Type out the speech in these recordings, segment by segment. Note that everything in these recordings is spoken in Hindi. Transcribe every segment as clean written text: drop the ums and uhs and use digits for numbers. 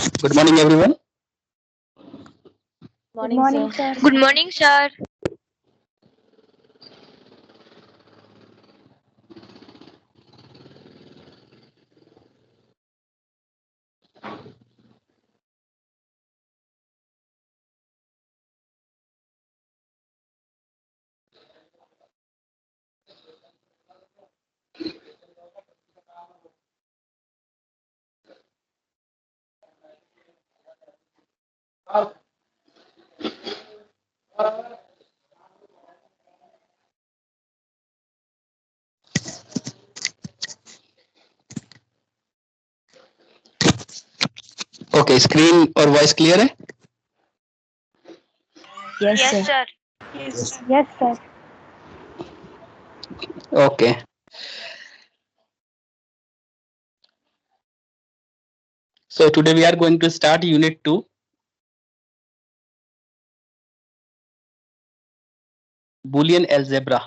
Good morning, everyone. Good morning, sir. Good morning, sir. Okay, screen और voice clear है? Yes, Yes, sir. sir. Yes, sir. Okay. So today we are going to start Unit 2. Boolean algebra.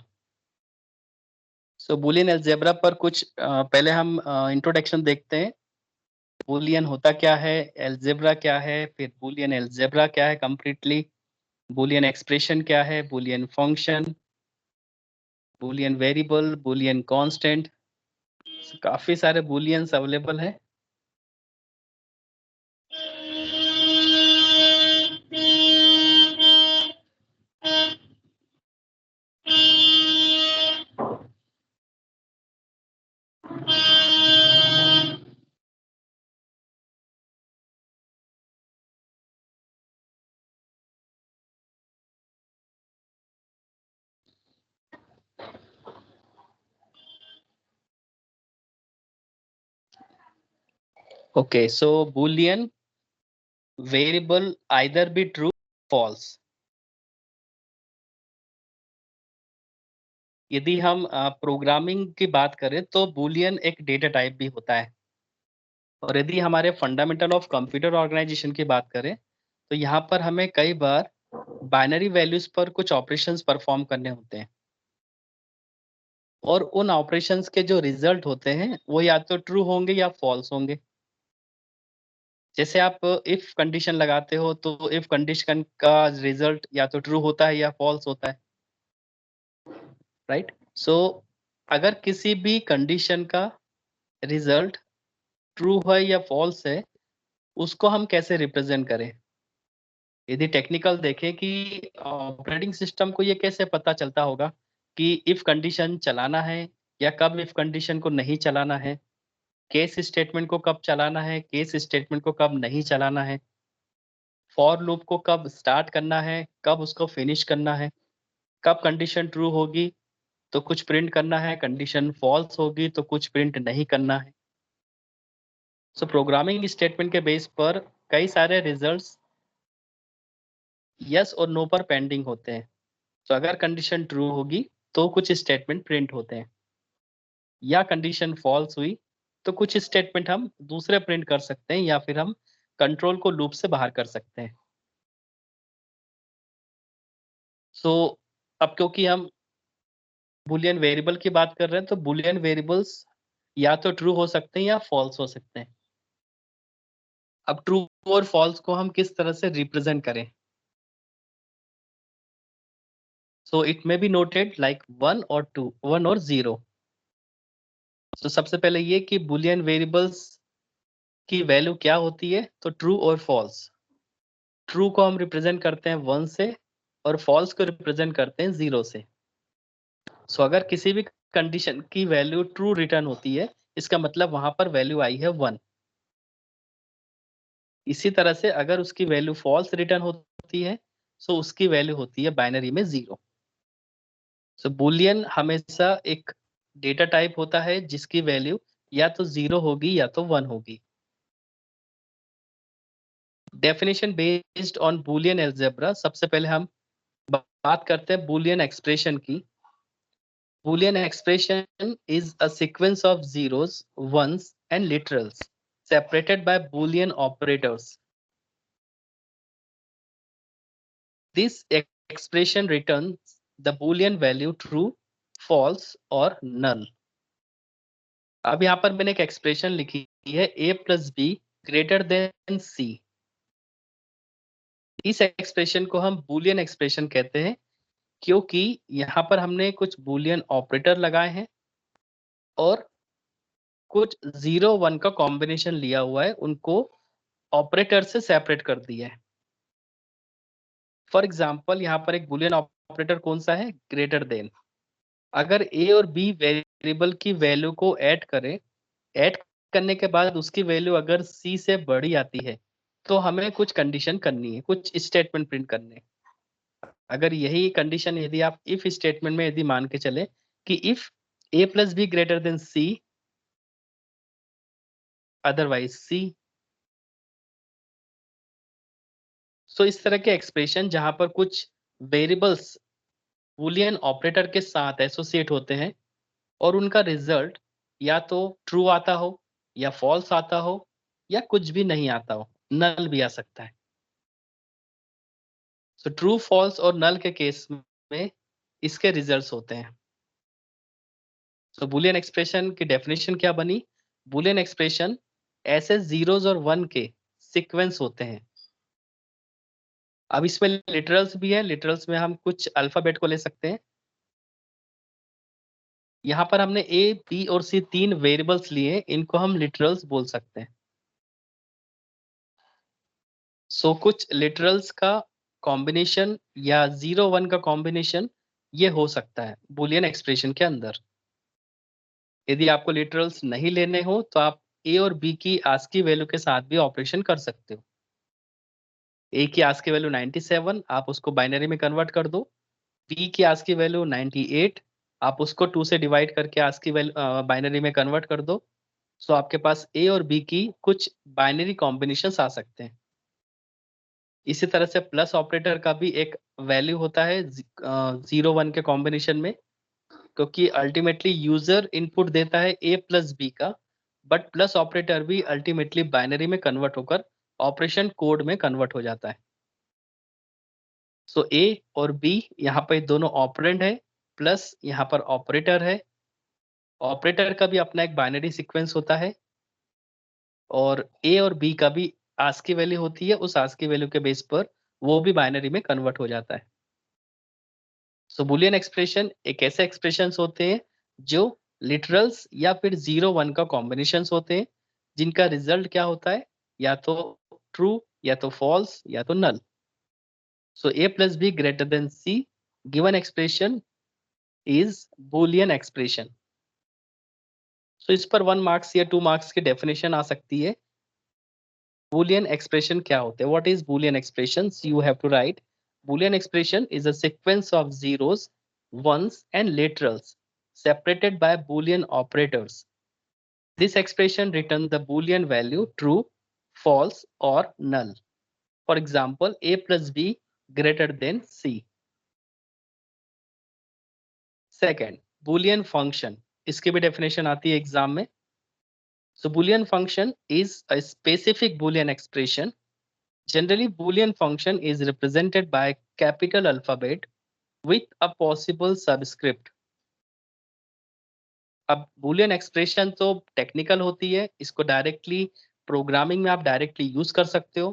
So Boolean algebra पर कुछ पहले हम इंट्रोडक्शन देखते हैं. Boolean होता क्या है, algebra क्या है, फिर Boolean algebra क्या है completely, Boolean expression क्या है, Boolean function, Boolean variable, Boolean constant. So, काफी सारे Booleans अवेलेबल हैं. Okay, so Boolean variable either be true or false. यदि हम प्रोग्रामिंग की बात करें तो बूलियन एक डेटा टाइप भी होता है. और यदि हमारे फंडामेंटल ऑफ कंप्यूटर ऑर्गेनाइजेशन की बात करें तो यहाँ पर हमें कई बार बाइनरी वैल्यूज पर कुछ ऑपरेशंस परफॉर्म करने होते हैं और उन ऑपरेशंस के जो रिजल्ट होते हैं वो या तो ट्रू होंगे या फॉल्स होंगे. जैसे आप इफ कंडीशन लगाते हो तो इफ कंडीशन का रिजल्ट या तो ट्रू होता है या फॉल्स होता है, राइट. सो अगर किसी भी कंडीशन का रिजल्ट ट्रू है या फॉल्स है उसको हम कैसे रिप्रेजेंट करें. यदि टेक्निकल देखें कि ऑपरेटिंग सिस्टम को ये कैसे पता चलता होगा कि इफ कंडीशन चलाना है या कब इफ कंडीशन को नहीं चलाना है, केस स्टेटमेंट को कब चलाना है, केस स्टेटमेंट को कब नहीं चलाना है, फॉर लूप को कब स्टार्ट करना है, कब उसको फिनिश करना है, कब कंडीशन ट्रू होगी तो कुछ प्रिंट करना है, कंडीशन फॉल्स होगी तो कुछ प्रिंट नहीं करना है. सो प्रोग्रामिंग स्टेटमेंट के बेस पर कई सारे रिजल्ट्स यस और नो पर पेंडिंग होते हैं. तो अगर कंडीशन ट्रू होगी तो कुछ स्टेटमेंट प्रिंट होते हैं या कंडीशन फॉल्स हुई तो कुछ स्टेटमेंट हम दूसरे प्रिंट कर सकते हैं या फिर हम कंट्रोल को लूप से बाहर कर सकते हैं. सो अब क्योंकि हम बुलियन वेरिएबल की बात कर रहे हैं तो बुलियन वेरिएबल्स या तो ट्रू हो सकते हैं या फॉल्स हो सकते हैं. अब ट्रू और फॉल्स को हम किस तरह से रिप्रेजेंट करें. So it may be noted like 1 और 2, 1 और 0. तो सबसे पहले ये कि बुलियन वेरिएबल्स की वैल्यू क्या होती है, तो ट्रू और फॉल्स. ट्रू को हम रिप्रेजेंट करते हैं 1 से और फॉल्स को रिप्रेजेंट करते हैं 0 से. सो अगर किसी भी कंडीशन की वैल्यू ट्रू रिटर्न होती है इसका मतलब वहां पर वैल्यू आई है 1. इसी तरह से अगर उसकी वैल्यू फॉल्स रिटर्न होती है सो उसकी वैल्यू होती है बाइनरी में 0. सो बुलियन हमेशा एक डेटा टाइप होता है जिसकी वैल्यू या तो 0 होगी या तो 1 होगी. Definition based on Boolean algebra. सबसे पहले हम बात करते हैं बूलियन एक्सप्रेशन की. Boolean expression is a sequence of zeros, ones and literals separated by boolean operators. This expression returns the boolean value true, false और null. अब यहाँ पर मैंने एक एक्सप्रेशन लिखी है a plus b greater than C, इस एक्सप्रेशन को हम बूलियन एक्सप्रेशन कहते हैं, क्योंकि यहाँ पर हमने कुछ बूलियन ऑपरेटर लगाए हैं और कुछ 0 1 का कॉम्बिनेशन लिया हुआ है, उनको ऑपरेटर से सेपरेट कर दिया है। फॉर एग्जाम्पल यहाँ पर एक बूलियन ऑपरेटर कौन सा है, ग्रेटर देन। अगर ए और बी वेरिएबल की वैल्यू को ऐड करें, ऐड करने के बाद उसकी वैल्यू अगर सी से बड़ी आती है तो हमें कुछ कंडीशन करनी है, कुछ स्टेटमेंट प्रिंट करने हैं। अगर यही कंडीशन यदि आप इफ स्टेटमेंट में यदि मान के चले कि if A plus B greater than C, otherwise C. So इस तरह के एक्सप्रेशन जहां पर कुछ वेरिएबल्स बूलियन ऑपरेटर के साथ एसोसिएट होते हैं और उनका रिजल्ट या तो ट्रू आता हो या फॉल्स आता हो या कुछ भी नहीं आता हो, नल भी आ सकता है। सो ट्रू, फॉल्स और नल के केस में इसके रिजल्ट्स होते हैं। सो बूलियन एक्सप्रेशन की डेफिनेशन क्या बनी, बूलियन एक्सप्रेशन ऐसे जीरोस और वन के सीक्वेंस होते हैं। अब इसमें लिटरल्स भी है, लिटरल्स में हम कुछ अल्फाबेट को ले सकते हैं। यहाँ पर हमने ए, बी और सी तीन वेरिएबल्स लिए, इनको हम लिटरल्स बोल सकते हैं। सो कुछ लिटरल्स का कॉम्बिनेशन या 0 1 का कॉम्बिनेशन ये हो सकता है बूलियन एक्सप्रेशन के अंदर। यदि आपको लिटरल्स नहीं लेने हो तो आप ए और बी की आस्की वैल्यू के साथ भी ऑपरेशन कर सकते हो। ए की आस्की वैल्यू 97, आप उसको बाइनरी में कन्वर्ट कर दो। बी की आस्की वैल्यू 98, आप उसको 2 से डिवाइड करके आस्की वैल्यू बाइनरी में कन्वर्ट कर दो। सो आपके पास ए और बी की कुछ बाइनरी कॉम्बिनेशंस आ सकते हैं। इसी तरह से प्लस ऑपरेटर का भी एक वैल्यू होता है 0 1 के कॉम्बिनेशन में, क्योंकि अल्टीमेटली यूजर इनपुट देता है ए प्लस बी का, बट प्लस ऑपरेटर भी अल्टीमेटली बाइनरी में कन्वर्ट होकर ऑपरेशन कोड में कन्वर्ट हो जाता है। सो ए और बी यहाँ पर दोनों ऑपरेंड है, प्लस यहाँ पर ऑपरेटर है। ऑपरेटर का भी अपना एक बाइनरी सीक्वेंस होता है और ए और बी का भी आस्की वैल्यू होती है, उस आस्की वैल्यू के बेस पर वो भी बाइनरी में कन्वर्ट हो जाता है। सो बुलियन एक्सप्रेशन एक ऐसे एक्सप्रेशंस होते हैं जो लिटरल्स या फिर 0 1 का कॉम्बिनेशंस होते हैं, जिनका रिजल्ट क्या होता है, या तो ट्रू या तो फॉल्स या तो null. So A plus B greater than C given expression is Boolean expression. So इस पर 1 मार्क्स या 2 मार्क्स की डेफिनेशन आ सकती है। Boolean expression क्या होते हैं? What is Boolean expressions? You have to write. Boolean expression is a sequence of zeros, ones, and literals separated by Boolean operators. This expression returns the Boolean value true, false, or null. For example, A plus B greater than C. Second, Boolean function. इसकी भी definition आती है एग्जाम में. So Boolean function is a specific Boolean expression. Generally, Boolean function is represented by capital alphabet with a possible subscript. अब Boolean expression तो टेक्निकल होती है, इसको डायरेक्टली प्रोग्रामिंग में आप डायरेक्टली यूज कर सकते हो,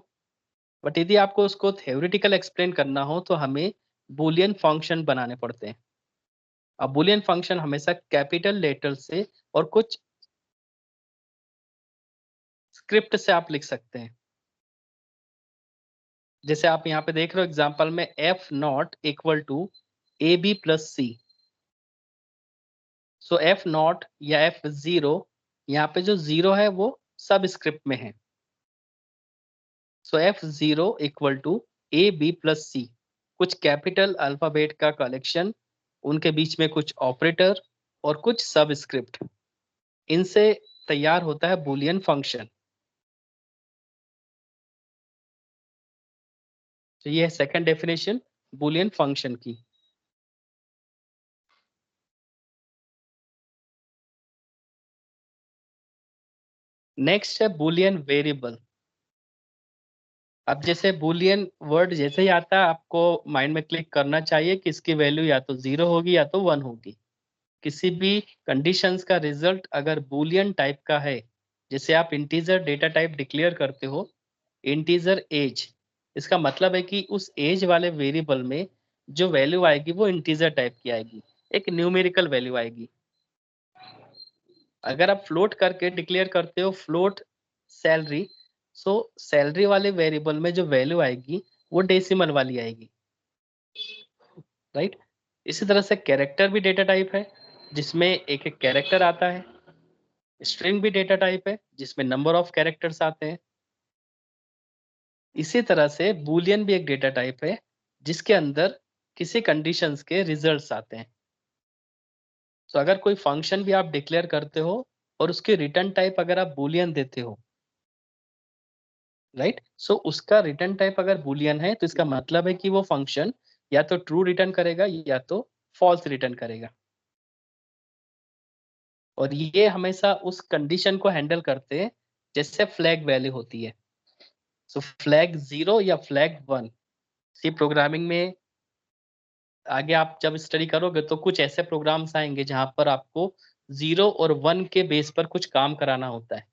बट यदि आपको उसको थ्योरेटिकल एक्सप्लेन करना हो तो हमें Boolean फंक्शन बनाने पड़ते हैं। अब Boolean फंक्शन हमेशा कैपिटल लेटर से और कुछ स्क्रिप्ट से आप लिख सकते हैं। जैसे आप यहाँ पे देख रहे हो एग्जांपल में F not equal to A B plus C. So F not या एफ जीरो, यहाँ पे जो जीरो है वो सब स्क्रिप्ट में है। So F zero equal to A B plus C, कुछ कैपिटल अल्फाबेट का कलेक्शन, उनके बीच में कुछ ऑपरेटर और कुछ सब स्क्रिप्ट, इनसे तैयार होता है बूलियन फंक्शन। तो ये है सेकंड डेफिनेशन बूलियन फंक्शन की। नेक्स्ट है बूलियन वेरिएबल। अब जैसे बूलियन वर्ड जैसे ही आता है आपको माइंड में क्लिक करना चाहिए कि इसकी वैल्यू या तो 0 होगी या तो 1 होगी। किसी भी कंडीशंस का रिजल्ट अगर बूलियन टाइप का है, जैसे आप इंटीजर डेटा टाइप डिक्लेयर करते हो, इंटीजर एज, इसका मतलब है कि उस एज वाले वेरिएबल में जो वैल्यू आएगी वो इंटीजर टाइप की आएगी, एक न्यूमेरिकल वैल्यू आएगी। अगर आप फ्लोट करके डिक्लेयर करते हो फ्लोट सैलरी, सो सैलरी वाले वेरिएबल में जो वैल्यू आएगी वो डेसिमल वाली आएगी, राइट। इसी तरह से कैरेक्टर भी डेटा टाइप है, जिसमें एक एक कैरेक्टर आता है। स्ट्रिंग भी डेटा टाइप है, जिसमें नंबर ऑफ कैरेक्टर्स आते हैं। इसी तरह से बूलियन भी एक डेटा टाइप है, जिसके अंदर किसी कंडीशंस के रिजल्ट्स आते हैं। तो अगर कोई फंक्शन भी आप डिक्लेयर करते हो और उसके रिटर्न टाइप अगर आप बूलियन देते हो, राइट, सो उसका रिटर्न टाइप अगर बूलियन है तो इसका मतलब है कि वो फंक्शन या तो ट्रू रिटर्न करेगा या तो फॉल्स रिटर्न करेगा। और ये हमेशा उस कंडीशन को हैंडल करते हैं जैसे फ्लैग वैल्यू होती है। सो फ्लैग 0 या फ्लैग 1, सी प्रोग्रामिंग में आगे आप जब स्टडी करोगे तो कुछ ऐसे प्रोग्राम्स आएंगे जहां पर आपको 0 और 1 के बेस पर कुछ काम कराना होता है।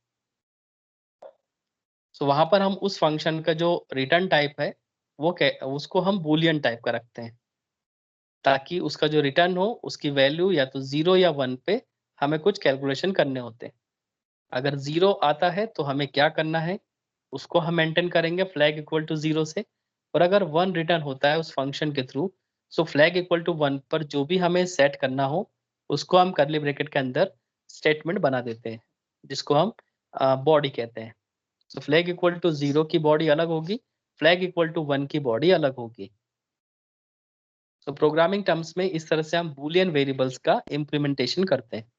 सो वहां पर हम उस फंक्शन का जो रिटर्न टाइप है वो उसको हम बूलियन टाइप का रखते हैं, ताकि उसका जो रिटर्न हो उसकी वैल्यू या तो 0 या 1 पे हमें कुछ कैलकुलेशन करने होते हैं। अगर 0 आता है तो हमें क्या करना है, उसको हम मेंटेन करेंगे फ्लैग इक्वल टू 0 से। और अगर 1 रिटर्न होता है उस फंक्शन के through, so flag equal to 1 पर जो भी हमें सेट करना हो उसको हम कर्ली ब्रैकेट के अंदर स्टेटमेंट बना देते हैं, जिसको हम बॉडी कहते हैं। सो फ्लैग इक्वल टू 0 की बॉडी अलग होगी, फ्लैग इक्वल टू 1 की बॉडी अलग होगी। सो प्रोग्रामिंग टर्म्स में इस तरह से हम बूलियन वेरिएबल्स का इम्प्लीमेंटेशन करते हैं।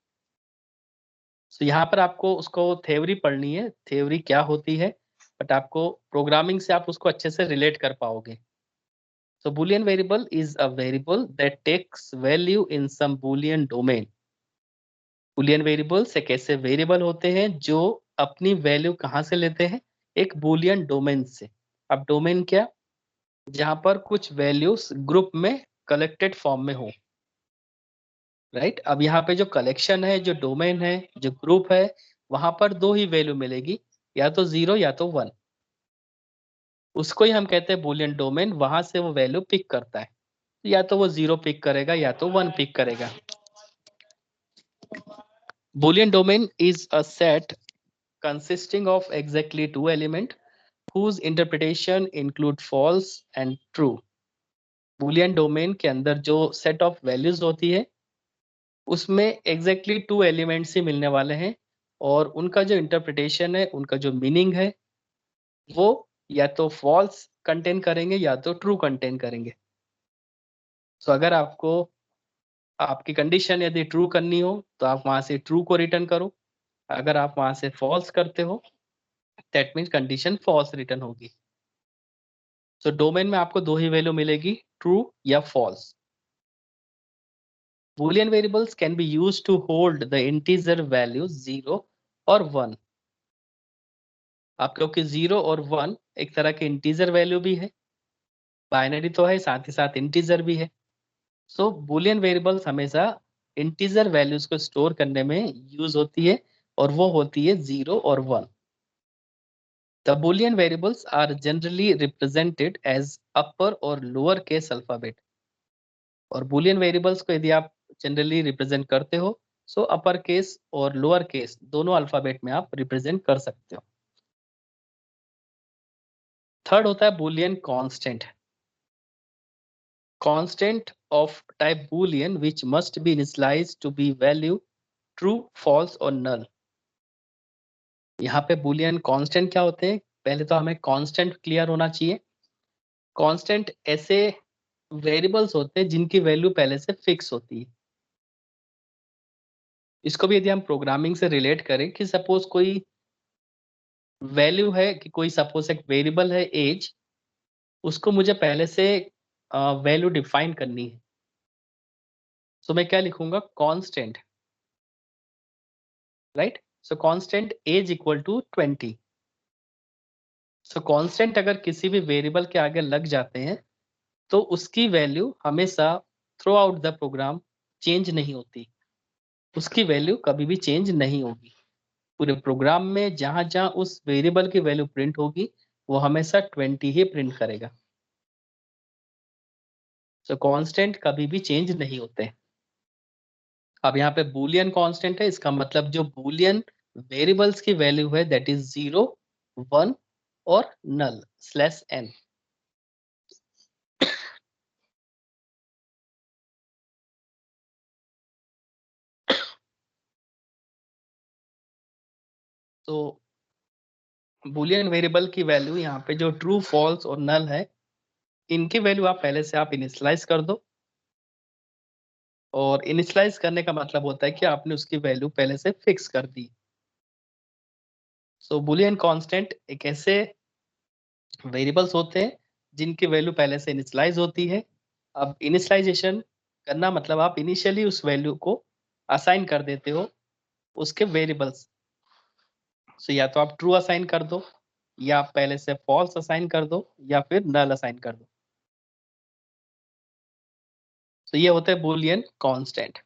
सो यहाँ पर आपको उसको थ्योरी पढ़नी है, थ्योरी क्या होती है, बट आपको प्रोग्रामिंग से आप उसको अच्छे से रिलेट कर पाओगे। So Boolean variable is a variable that takes value in some Boolean domain. Boolean variables एक ऐसे वेरिएबल होते हैं जो अपनी वैल्यू कहाँ से लेते हैं, एक बूलियन डोमेन से। अब डोमेन क्या, जहां पर कुछ वैल्यूज ग्रुप में कलेक्टेड फॉर्म में हो, राइट। अब यहाँ पे जो कलेक्शन है, जो डोमेन है, जो ग्रुप है, वहां पर दो ही वैल्यू मिलेगी, या तो 0 या तो 1। उसको ही हम कहते हैं बूलियन डोमेन, वहां से वो वैल्यू पिक करता है, या तो वो 0 पिक करेगा या तो 1 पिक करेगा। Boolean domain is a set consisting of exactly two elements whose interpretation include false and true। Boolean domain के अंदर जो सेट ऑफ वैल्यूज होती है उसमें एग्जैक्टली टू एलिमेंट्स ही मिलने वाले हैं, और उनका जो इंटरप्रिटेशन है, उनका जो मीनिंग है, वो या तो फॉल्स कंटेन करेंगे या तो ट्रू कंटेन करेंगे। सो अगर आपको आपकी कंडीशन यदि ट्रू करनी हो तो आप वहां से ट्रू को रिटर्न करो, अगर आप वहां से फॉल्स करते हो that means condition false return होगी। सो डोमेन में आपको दो ही वैल्यू मिलेगी, ट्रू या false. Boolean variables can be used to hold the integer values 0 और 1। आप क्योंकि 0 और 1 एक तरह के इंटीजर वैल्यू भी है, बाइनरी तो है, साथ ही साथ इंटीजर भी है। सो बूलियन वेरिएबल्स हमेशा इंटीजर वैल्यूज को स्टोर करने में यूज होती है, और वो होती है 0 और 1। The Boolean variables are generally represented as upper or lower case alphabet। और बूलियन वेरिएबल्स को यदि आप जनरली रिप्रेजेंट करते हो, सो अपर केस और लोअर केस दोनों अल्फाबेट में आप रिप्रेजेंट कर सकते हो। थर्ड होता है Boolean constant. Constant of type Boolean which must be initialised to be value true, false और नल। यहाँ पे बूलियन कांस्टेंट क्या होते हैं, पहले तो हमें कांस्टेंट क्लियर होना चाहिए। कांस्टेंट ऐसे वेरिएबल्स होते हैं जिनकी वैल्यू पहले से फिक्स होती है। इसको भी यदि हम प्रोग्रामिंग से रिलेट करें कि सपोज कोई वैल्यू है, कि कोई सपोज एक वेरिएबल है एज, उसको मुझे पहले से वैल्यू डिफाइन करनी है, सो मैं क्या लिखूंगा, constant, right. So constant as equal to 20। सो कांस्टेंट अगर किसी भी वेरिएबल के आगे लग जाते हैं तो उसकी वैल्यू हमेशा throughout the program change नहीं होती, उसकी वैल्यू कभी भी चेंज नहीं होगी। पूरे प्रोग्राम में जहां जहां उस वेरिएबल की वैल्यू प्रिंट होगी वो हमेशा 20 ही प्रिंट करेगा। तो कांस्टेंट कभी भी चेंज नहीं होते। अब यहाँ पे बूलियन कांस्टेंट है, इसका मतलब जो बूलियन वेरिएबल्स की वैल्यू है दैट इज 0, 1 और नल /n। तो बूलियन वेरिएबल की वैल्यू यहाँ पे जो ट्रू, फॉल्स और नल है, इनकी वैल्यू आप पहले से आप इनिशियलाइज कर दो। और इनिशियलाइज करने का मतलब होता है कि आपने उसकी वैल्यू पहले से फिक्स कर दी। सो बूलियन कांस्टेंट एक ऐसे वेरिएबल्स होते हैं जिनकी वैल्यू पहले से इनिशियलाइज होती है। अब इनिशियलाइजेशन करना मतलब आप इनिशियली उस वैल्यू को असाइन कर देते हो उसके वेरिएबल्स। सो या तो आप ट्रू असाइन कर दो, या आप पहले से फॉल्स असाइन कर दो, या फिर नल असाइन कर दो। तो ये होते हैं बूलियन कांस्टेंट।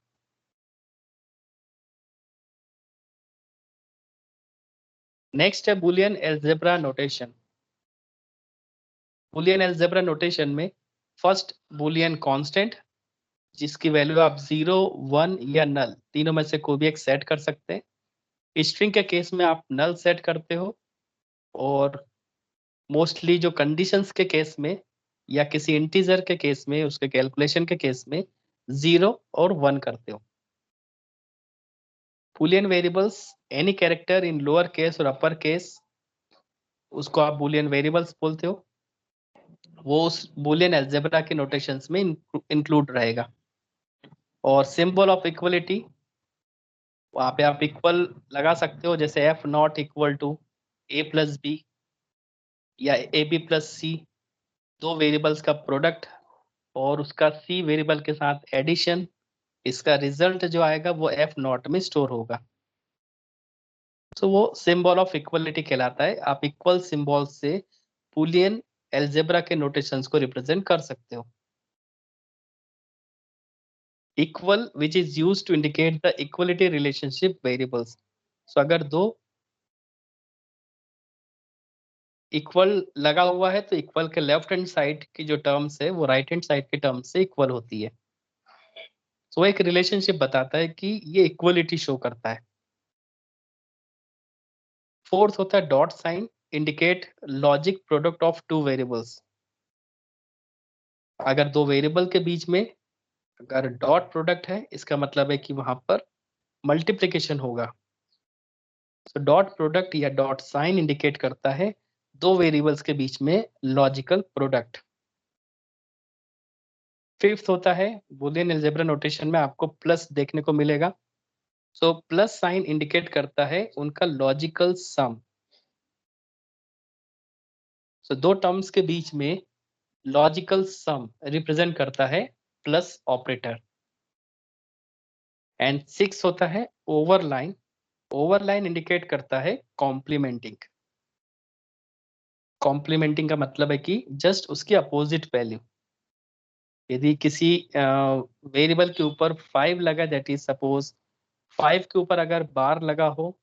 नेक्स्ट है Boolean algebra notation. Boolean algebra notation में फर्स्ट बूलियन कांस्टेंट जिसकी वैल्यू आप 0, 1 या नल तीनों में से कोई भी एक सेट कर सकते हैं। स्ट्रिंग के केस में आप नल सेट करते हो, और मोस्टली जो कंडीशंस के केस में या किसी इंटीजर के केस में, उसके कैलकुलेशन के केस में 0 और 1 करते हो। Boolean variables any character in lower case और अपर केस, उसको आप बूलियन वेरिएबल्स बोलते हो। वो उस बूलियन अलजेब्रा के नोटेशंस में इंक्लूड रहेगा। और सिंबल ऑफ इक्वलिटी, वहां पे आप इक्वल लगा सकते हो, जैसे F not equal to A plus B या AB प्लस सी, दो वेरिएबल्स का प्रोडक्ट और उसका C वेरिएबल के साथ एडिशन, इसका रिजल्ट जो आएगा वो F नॉट में स्टोर होगा। तो वो सिंबल ऑफ इक्वलिटी कहलाता है। आप इक्वल सिंबल से बूलियन अलजेब्रा के नोटेशंस को रिप्रेजेंट कर सकते हो। Equal which is used to indicate the equality relationship variables. So अगर दो इक्वल लगा हुआ है तो इक्वल के लेफ्ट हैंड साइड की जो टर्म्स है वो राइट हैंड साइड के टर्म से इक्वल होती है। तो एक रिलेशनशिप बताता है कि ये इक्वलिटी शो करता है। फोर्थ होता है dot sign, indicate logic product of two variables. अगर दो वेरिएबल के बीच में अगर डॉट प्रोडक्ट है, इसका मतलब है कि वहां पर मल्टीप्लिकेशन होगा। तो डॉट प्रोडक्ट या डॉट साइन इंडिकेट करता है दो वेरिएबल्स के बीच में लॉजिकल प्रोडक्ट। फिफ्थ होता है बूलियन अलजेब्रा नोटेशन में आपको प्लस देखने को मिलेगा। सो प्लस साइन इंडिकेट करता है उनका लॉजिकल सम। सो दो टर्म्स के बीच में लॉजिकल सम रिप्रेजेंट करता है प्लस ऑपरेटर। एंड सिक्स होता है ओवरलाइन। ओवरलाइन इंडिकेट करता है कॉम्प्लीमेंटिंग। कॉम्प्लीमेंटिंग का मतलब है कि जस्ट उसकी अपोजिट वैल्यू। यदि किसी वेरिएबल के ऊपर 5 लगा, दैट इज सपोज 5 के ऊपर अगर बार लगा हो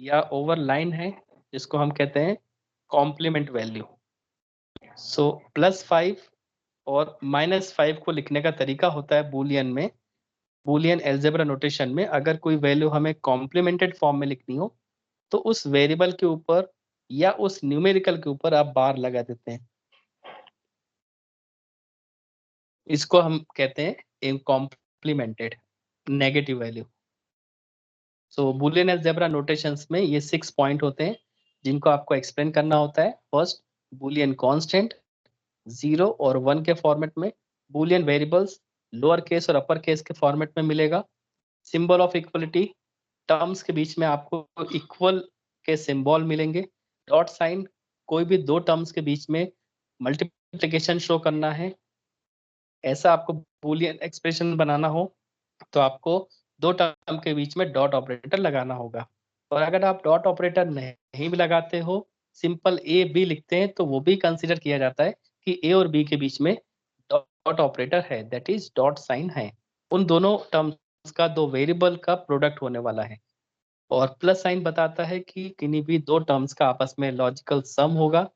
या ओवरलाइन है, जिसको हम कहते हैं कॉम्प्लीमेंट वैल्यू। सो +5 और -5 को लिखने का तरीका होता है बूलियन में, बूलियन अलजेब्रा नोटेशन में। अगर कोई वैल्यू हमें कॉम्प्लीमेंटेड फॉर्म में लिखनी हो तो उस वेरिएबल के ऊपर या उस न्यूमेरिकल के ऊपर आप बार लगा देते हैं। इसको हम कहते हैं इनकॉम्प्लीमेंटेड नेगेटिव वैल्यू। सो बूलियन अलजेब्रा नोटेशंस में ये 6 पॉइंट होते हैं जिनको आपको एक्सप्लेन करना होता है। फर्स्ट, बूलियन कांस्टेंट 0 और 1 के फॉर्मेट में। बूलियन वेरिएबल्स लोअर केस और अपर केस के फॉर्मेट में मिलेगा। सिंबल ऑफ इक्वलिटी, टर्म्स के बीच में आपको इक्वल के सिंबल मिलेंगे। डॉट साइन, कोई भी दो टर्म्स के बीच में मल्टीप्लिकेशन शो करना है, ऐसा आपको बूलियन एक्सप्रेशन बनाना हो तो आपको दो टर्म के बीच में डॉट ऑपरेटर लगाना होगा। और अगर आप डॉट ऑपरेटर नहीं भी लगाते हो, सिंपल ए बी लिखते हैं, तो वो भी कंसीडर किया जाता है कि ए और बी के बीच में डॉट ऑपरेटर है, दैट इज डॉट साइन है। उन दोनों टर्म्स का दो वेरिएबल का प्रोडक्ट होने वाला है। और प्लस साइन बताता है कि किन्हीं भी दो टर्म्स का आपस में लॉजिकल सम होगा,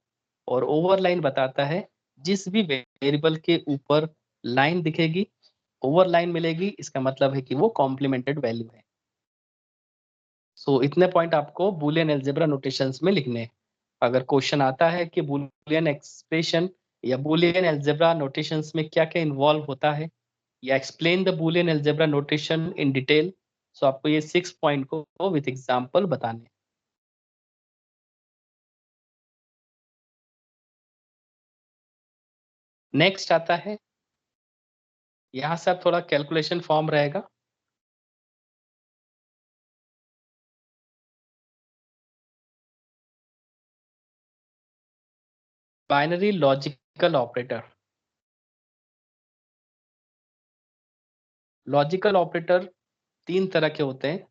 और ओवरलाइन बताता है जिस भी वेरिएबल के ऊपर लाइन दिखेगी, ओवरलाइन मिलेगी, इसका मतलब है कि वो कॉम्प्लीमेंटेड वैल्यू है। सो इतने पॉइंट आपको बूलियन अलजेब्रा नोटेशंस में लिखने हैं। अगर क्वेश्चन आता है कि बूलियन एक्सप्रेशन या बूलियन अलजेब्रा नोटेशंस में क्या क्या इन्वॉल्व होता है, या explain the Boolean algebra notation in detail, so आपको ये 6 पॉइंट को विद एग्जांपल बताने। नेक्स्ट आता है, यहाँ से आप थोड़ा कैलकुलेशन फॉर्म रहेगा। Binary logical operator. Logical operator 3 तरह के होते हैं।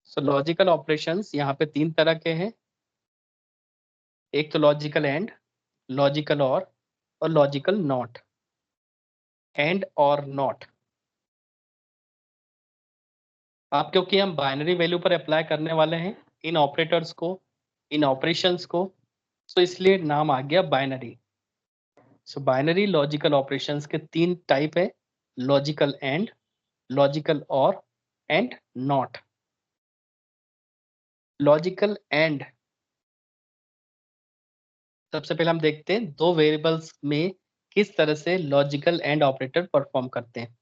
सो लॉजिकल ऑपरेशंस यहाँ पे 3 तरह के हैं। एक तो लॉजिकल एंड, लॉजिकल और लॉजिकल नॉट। एंड और नॉट, आप क्योंकि हम बाइनरी वैल्यू पर अप्लाई करने वाले हैं इन ऑपरेटर्स को, इन ऑपरेशंस को, तो इसलिए नाम आ गया बाइनरी। सो बाइनरी लॉजिकल ऑपरेशंस के 3 टाइप है, लॉजिकल एंड, लॉजिकल और एंड नॉट। लॉजिकल एंड, सबसे पहले हम देखते हैं दो वेरिएबल्स में किस तरह से लॉजिकल एंड ऑपरेटर परफॉर्म करते हैं।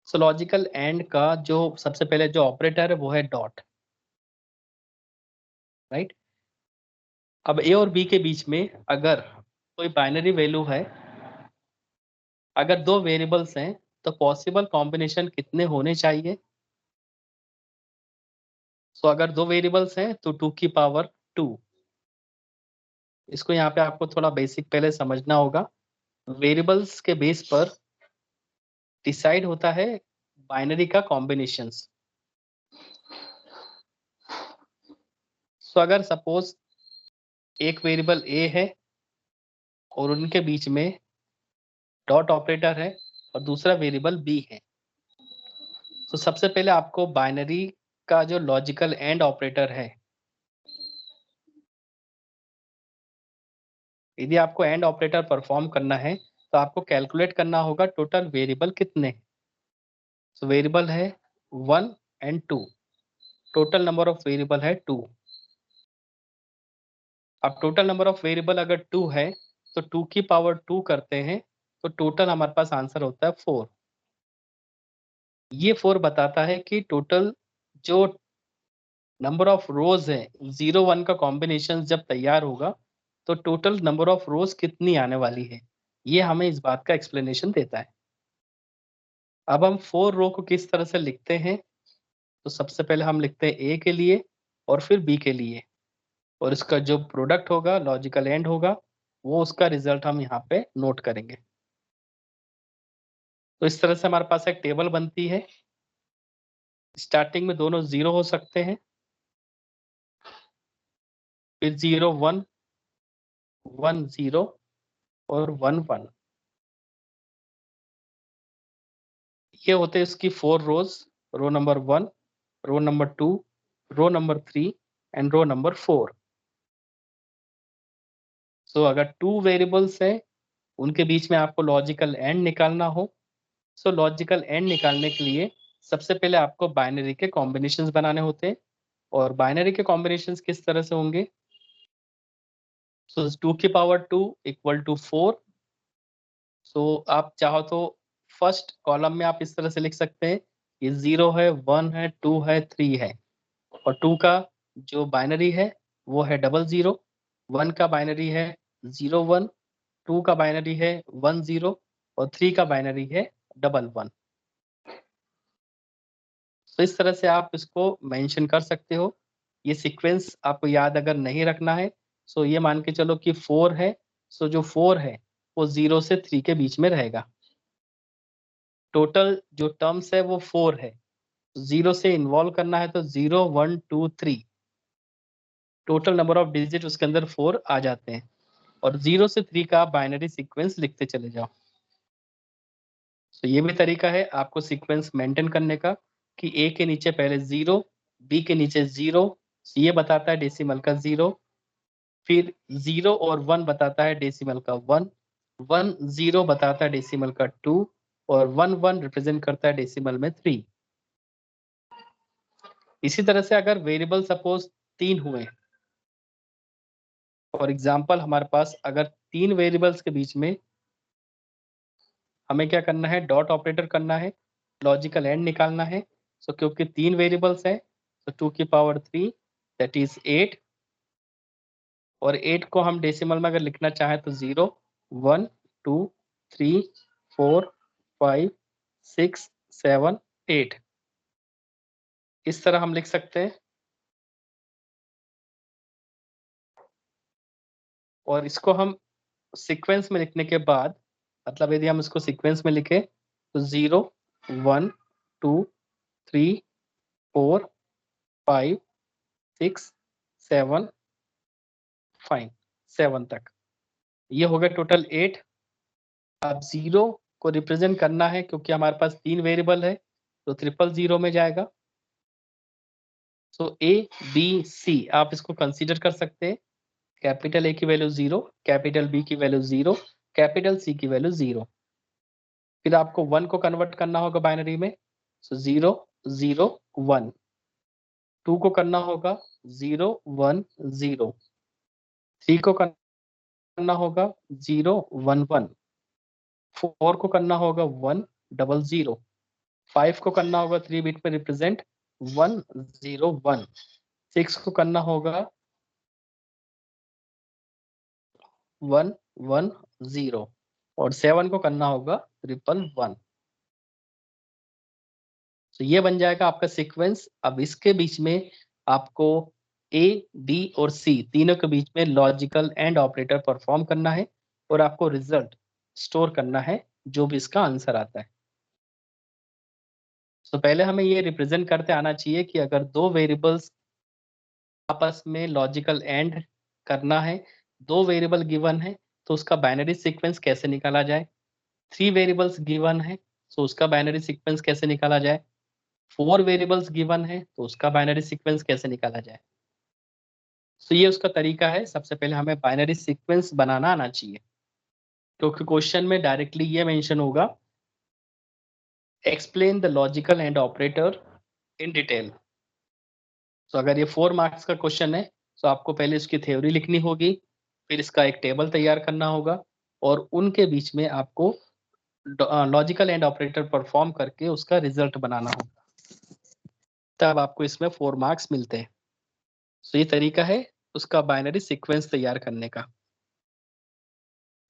सो लॉजिकल एंड का जो सबसे पहले जो ऑपरेटर है वो है डॉट, राइट। अब ए और बी के बीच में अगर कोई बाइनरी वैल्यू है, अगर दो वेरिएबल्स हैं, तो पॉसिबल कॉम्बिनेशन कितने होने चाहिए। सो अगर दो वेरिएबल्स हैं तो 2 की पावर 2। इसको यहाँ पे आपको थोड़ा बेसिक पहले समझना होगा। वेरिएबल्स के बेस पर डिसाइड होता है बाइनरी का कॉम्बिनेशंस। सो अगर सपोज एक वेरिएबल ए है और उनके बीच में डॉट ऑपरेटर है और दूसरा वेरिएबल बी है, तो सबसे पहले आपको बाइनरी का जो लॉजिकल एंड ऑपरेटर है, यदि आपको एंड ऑपरेटर परफॉर्म करना है तो आपको कैलकुलेट करना होगा टोटल वेरिएबल कितने। तो वेरिएबल है 1 and 2, total number of variable है 2। अब टोटल नंबर ऑफ वेरिएबल अगर 2 है तो 2 की पावर 2 करते हैं तो टोटल हमारे पास आंसर होता है 4। ये 4 बताता है कि टोटल जो नंबर ऑफ रोज है 0 1 का कॉम्बिनेशन जब तैयार होगा तो टोटल नंबर ऑफ रोज कितनी आने वाली है, ये हमें इस बात का एक्सप्लेनेशन देता है। अब हम 4 रो को किस तरह से लिखते हैं, तो सबसे पहले हम लिखते हैं ए के लिए और फिर बी के लिए, और इसका जो प्रोडक्ट होगा लॉजिकल एंड होगा, वो उसका रिजल्ट हम यहाँ पे नोट करेंगे। तो इस तरह से हमारे पास एक टेबल बनती है। स्टार्टिंग में दोनों 0 हो सकते हैं, फिर 0 1 1 0 और 1 1। ये होते हैं इसकी 4 rows, row number 1, row number 2, row number 3 and row number 4। So अगर 2 वेरिएबल्स है उनके बीच में आपको लॉजिकल एंड निकालना हो, सो लॉजिकल एंड निकालने के लिए सबसे पहले आपको बाइनरी के कॉम्बिनेशंस बनाने होते हैं। और बाइनरी के कॉम्बिनेशंस किस तरह से होंगे, सो 2 की पावर 2 इक्वल टू 4। सो आप चाहो तो फर्स्ट कॉलम में आप इस तरह से लिख सकते हैं, ये 0 है, 1 है, 2 है, 3 है। और 2 का जो बाइनरी है वो है 00, 1 का बाइनरी है 01, 2 का बाइनरी है 10 और 3 का बाइनरी है 11। तो इस तरह से आप इसको मेंशन कर सकते हो। ये सीक्वेंस आपको याद अगर नहीं रखना है, सो ये मान के चलो कि 4 है, सो जो 4 है वो 0 से 3 के बीच में रहेगा। टोटल जो टर्म्स है वो 4 है, 0 से इन्वॉल्व करना है तो 0 1 2 3 टोटल नंबर ऑफ डिजिट उसके अंदर 4 आ जाते हैं, और 0 से 3 का बाइनरी सीक्वेंस लिखते चले जाओ। तो ये भी तरीका है आपको सीक्वेंस मेंटेन करने का कि ए के नीचे पहले 0, बी के नीचे 0, ये बताता है डेसिमल का 0, फिर 0 और 1 बताता है डेसिमल का 1, 1 0 बताता है डेसिमल का 2, और 1 1 रिप्रेजेंट करता है डेसिमल में 3। इसी तरह से अगर वेरिएबल सपोज 3 हुए, फॉर एग्जाम्पल हमारे पास अगर 3 वेरिएबल्स के बीच में हमें क्या करना है, डॉट ऑपरेटर करना है, लॉजिकल एंड निकालना है। सो क्योंकि 3 वेरिएबल्स है तो 2 की पावर 3 दैट इज 8, और 8 को हम डेसिमल में अगर लिखना चाहें तो 0 1 2 3 4 5 6 7 8 इस तरह हम लिख सकते हैं। और इसको हम सीक्वेंस में लिखने के बाद, मतलब यदि हम इसको सीक्वेंस में लिखें तो 0 1 2 3 4 5 6 7 फाइन 7 तक, ये हो गया टोटल 8। अब 0 को रिप्रेजेंट करना है क्योंकि हमारे पास 3 वेरिएबल है तो 000 में जाएगा। सो ए बी सी आप इसको कंसीडर कर सकते हैं। कैपिटल ए की वैल्यू 0, कैपिटल बी की वैल्यू 0, कैपिटल सी की वैल्यू 0। फिर आपको 1 को कन्वर्ट करना होगा बाइनरी में, सो 0 0 1। 2 को करना होगा 0 1 0। 3 को करना होगा 0 1 1। 4 को करना होगा 1 0 0। 5 को करना होगा 3 बिट में रिप्रेजेंट 1 0 1। 6 को करना होगा 1 1 0, और 7 को करना होगा 1 1 1। तो ये बन जाएगा आपका सीक्वेंस। अब इसके बीच में आपको ए बी और सी तीनों के बीच में लॉजिकल एंड ऑपरेटर परफॉर्म करना है, और आपको रिजल्ट स्टोर करना है जो भी इसका आंसर आता है। तो पहले हमें ये रिप्रेजेंट करते आना चाहिए कि अगर दो वेरिएबल्स आपस में लॉजिकल एंड करना है, 2 वेरिएबल गिवन है तो उसका बाइनरी सीक्वेंस कैसे निकाला जाए। 3 वेरिएबल्स गिवन है तो उसका बाइनरी सीक्वेंस कैसे निकाला जाए। 4 वेरिएबल्स गिवन है तो उसका बाइनरी सीक्वेंस कैसे निकाला जाए। तो ये उसका तरीका है। सबसे पहले हमें बाइनरी सीक्वेंस बनाना आना चाहिए, क्योंकि क्वेश्चन में डायरेक्टली ये मेंशन होगा, explain the logical and operator in detail. तो अगर ये 4 मार्क्स का क्वेश्चन है तो आपको पहले इसकी थ्योरी लिखनी होगी, फिर इसका एक टेबल तैयार करना होगा, और उनके बीच में आपको लॉजिकल एंड ऑपरेटर परफॉर्म करके उसका रिजल्ट बनाना होगा, तब आपको इसमें 4 मार्क्स मिलते हैं। तो ये तरीका है उसका बाइनरी सीक्वेंस तैयार करने का।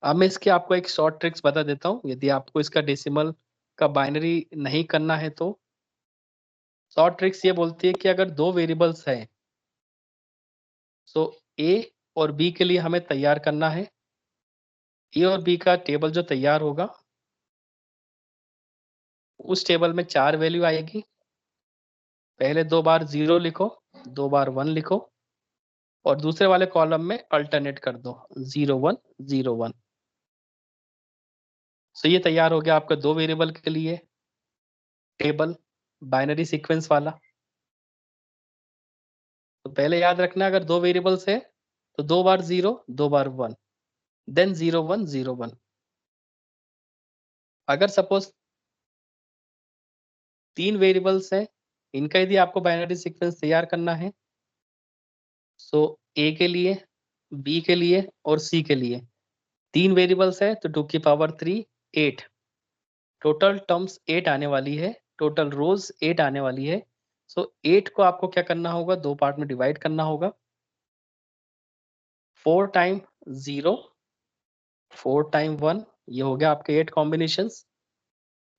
अब मैं इसके आपको एक शॉर्ट ट्रिक्स बता देता हूँ, यदि आपको इसका डेसिमल का बाइनरी नहीं करना है तो। शॉर्ट ट्रिक्स ये बोलती है कि अगर 2 वेरिएबल्स हैं तो ए और बी के लिए हमें तैयार करना है। ए और बी का टेबल जो तैयार होगा उस टेबल में 4 वैल्यू आएगी। पहले 2 बार 0 लिखो, 2 बार 1 लिखो, और दूसरे वाले कॉलम में अल्टरनेट कर दो 0 1 0 1। सो ये तैयार हो गया आपका 2 वेरिएबल के लिए टेबल, बाइनरी सीक्वेंस वाला। तो पहले याद रखना अगर 2 वेरिएबल्स है तो 2 बार 0 2 बार 1, देन 0 1 0 1। अगर सपोज 3 वेरिएबल्स है, इनका यदि आपको बाइनरी सीक्वेंस तैयार करना है, सो ए के लिए, बी के लिए और सी के लिए 3 वेरिएबल्स है तो 2 की पावर 3 8, टोटल टर्म्स 8 आने वाली है, टोटल रोज 8 आने वाली है। सो 8 को आपको क्या करना होगा, 2 पार्ट में डिवाइड करना होगा। 4 टाइम 0, 4 टाइम 1, ये हो गया आपके 8 कॉम्बिनेशंस।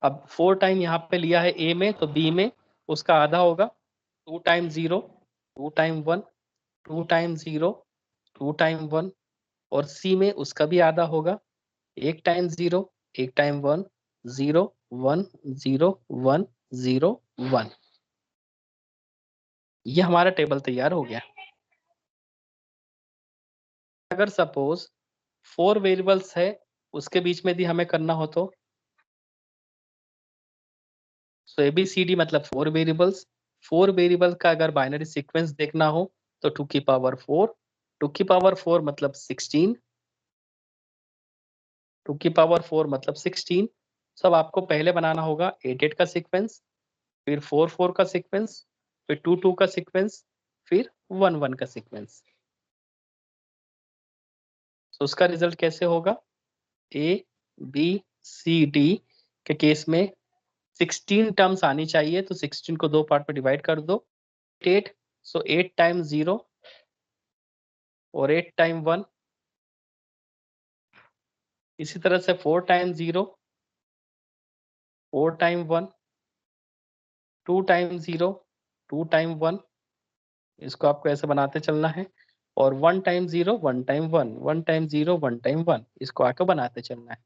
अब 4 टाइम यहाँ पे लिया है ए में तो बी में उसका आधा होगा, 2 टाइम 0, 2 टाइम 1, 2 टाइम 0, 2 टाइम 1, और सी में उसका भी आधा होगा, 1 टाइम 0, 1 टाइम 1, 0 1 0 1 0 1। ये हमारा टेबल तैयार हो गया। अगर सपोज 4 वेरिएबल्स है, उसके बीच में यदि हमें करना हो तो ABCD मतलब 4 वेरिएबल्स। 4 वेरिएबल का अगर बाइनरी सीक्वेंस देखना हो तो 2 की पावर 4, 2 की पावर 4 मतलब 16, 2 की पावर 4 मतलब 16। सब आपको पहले बनाना होगा 8 का सीक्वेंस, फिर 4 4 का सीक्वेंस, फिर 2 2 का सीक्वेंस, फिर 1 1 का सीक्वेंस। तो उसका रिजल्ट कैसे होगा? ए बी सी डी के केस में 16 टर्म्स आनी चाहिए, तो 16 को 2 पार्ट में डिवाइड कर दो। 8, सो 8 टाइम्स 0 और 8 टाइम 1। इसी तरह से 4 टाइम 0, 4 टाइम 1, 2 टाइम 0, 2 टाइम 1। इसको आपको ऐसे बनाते चलना है। और 1 टाइम 0, 1 टाइम 1, 1 टाइम 0, 1 टाइम 1, इसको आपको बनाते चलना है।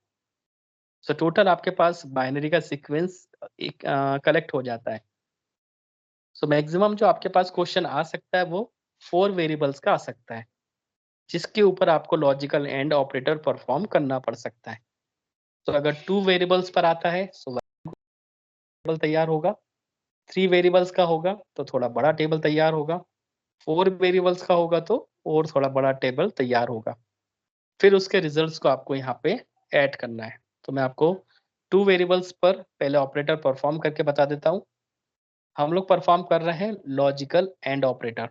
सो टोटल आपके पास बाइनरी का सीक्वेंस एक कलेक्ट हो जाता है। सो मैक्सिमम जो आपके पास क्वेश्चन आ सकता है वो 4 वेरिएबल्स का आ सकता है, जिसके ऊपर आपको लॉजिकल एंड ऑपरेटर परफॉर्म करना पड़ सकता है। तो अगर 2 वेरिएबल्स पर आता है तो टेबल तैयार होगा। 3 वेरिएबल्स का होगा तो थोड़ा बड़ा टेबल तैयार होगा। 4 वेरिएबल्स का होगा तो और थोड़ा बड़ा टेबल तैयार होगा। फिर उसके रिजल्ट्स को आपको यहाँ पे ऐड करना है। तो मैं आपको 2 वेरिएबल्स पर पहले ऑपरेटर परफॉर्म करके बता देता हूँ। हम लोग परफॉर्म कर रहे हैं लॉजिकल एंड ऑपरेटर।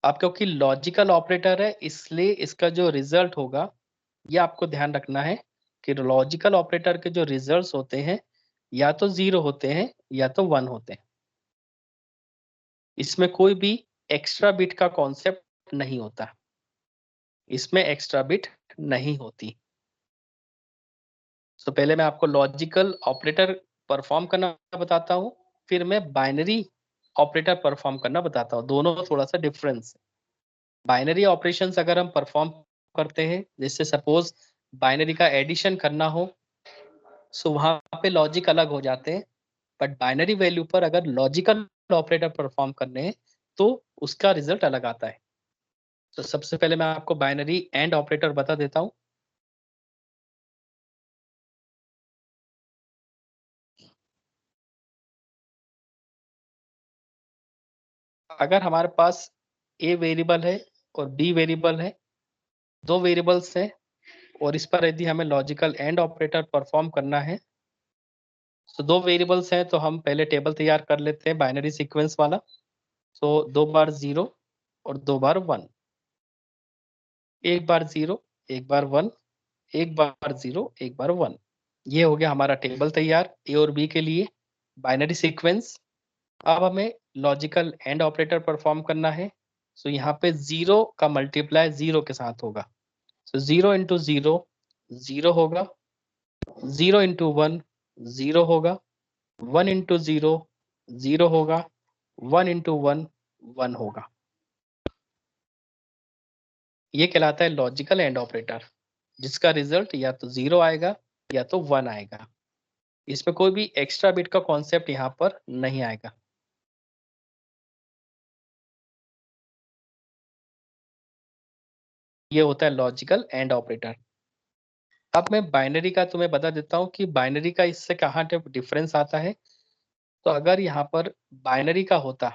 अब क्योंकि लॉजिकल ऑपरेटर है इसलिए इसका जो रिजल्ट होगा ये आपको ध्यान रखना है कि लॉजिकल ऑपरेटर के जो रिजल्ट्स होते हैं या तो 0 होते हैं या तो 1 होते हैं। इसमें कोई भी एक्स्ट्रा बिट का कॉन्सेप्ट नहीं होता, इसमें एक्स्ट्रा बिट नहीं होती। तो पहले मैं आपको लॉजिकल ऑपरेटर परफॉर्म करना बताता हूँ, फिर मैं बाइनरी ऑपरेटर परफॉर्म करना बताता हूँ। दोनों थोड़ा सा डिफरेंस है। बाइनरी ऑपरेशंस अगर हम परफॉर्म करते हैं, जैसे सपोज बाइनरी का एडिशन करना हो, सो वहां पे लॉजिक अलग हो जाते हैं। बट बाइनरी वैल्यू पर अगर लॉजिकल ऑपरेटर परफॉर्म करने हैं तो उसका रिजल्ट अलग आता है। तो सबसे पहले मैं आपको बाइनरी एंड ऑपरेटर बता देता हूँ। अगर हमारे पास ए वेरिएबल है और बी वेरिएबल है, दो वेरिएबल्स हैं, और इस पर यदि हमें लॉजिकल एंड ऑपरेटर परफॉर्म करना है, तो दो वेरिएबल्स हैं तो हम पहले टेबल तैयार कर लेते हैं बाइनरी सीक्वेंस वाला। तो 2 बार 0 और 2 बार 1, एक बार 0, एक बार 1, एक बार 0, एक बार 1। ये हो गया हमारा टेबल तैयार ए और बी के लिए बाइनरी सीक्वेंस। अब हमें लॉजिकल एंड ऑपरेटर परफॉर्म करना है। सो यहाँ पे 0 का मल्टीप्लाई 0 के साथ होगा। सो 0 इंटू 0 0 होगा, 0 इंटू 1 0 होगा, 1 इंटू 0 0 होगा, 1 इंटू 1 1 होगा। ये कहलाता है लॉजिकल एंड ऑपरेटर, जिसका रिजल्ट या तो 0 आएगा या तो 1 आएगा। इसमें कोई भी एक्स्ट्रा बिट का कॉन्सेप्ट यहाँ पर नहीं आएगा। ये होता है लॉजिकल एंड ऑपरेटर। अब मैं बाइनरी का तुम्हें बता देता हूँ कि बाइनरी का इससे कहाँ डिफरेंस आता है। तो अगर यहाँ पर बाइनरी का होता,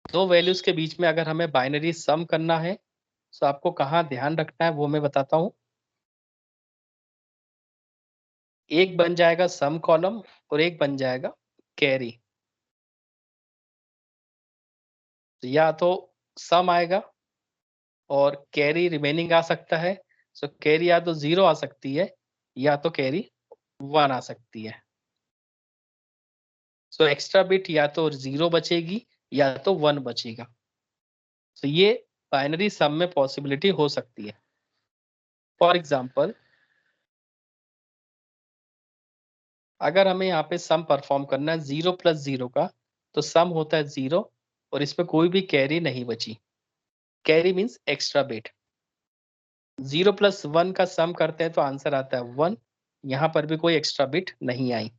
दो वैल्यूज के बीच में अगर हमें बाइनरी सम करना है तो आपको कहाँ ध्यान रखना है वो मैं बताता हूँ। एक बन जाएगा सम कॉलम और एक बन जाएगा कैरी। तो या तो सम आएगा और कैरी रिमेनिंग आ सकता है। सो कैरी या तो 0 आ सकती है या तो कैरी 1 आ सकती है। सो एक्स्ट्रा बिट या तो 0 बचेगी या तो 1 बचेगा। तो ये बाइनरी सम में पॉसिबिलिटी हो सकती है। फॉर एग्जाम्पल, अगर हमें यहाँ पे सम परफॉर्म करना है 0 प्लस 0 का, तो सम होता है 0 और इसमें कोई भी कैरी नहीं बची। Carry means extra bit. 0 plus 1 का सम करते हैं तो आंसर आता है 1। यहाँ पर भी कोई एक्स्ट्रा बिट नहीं आई।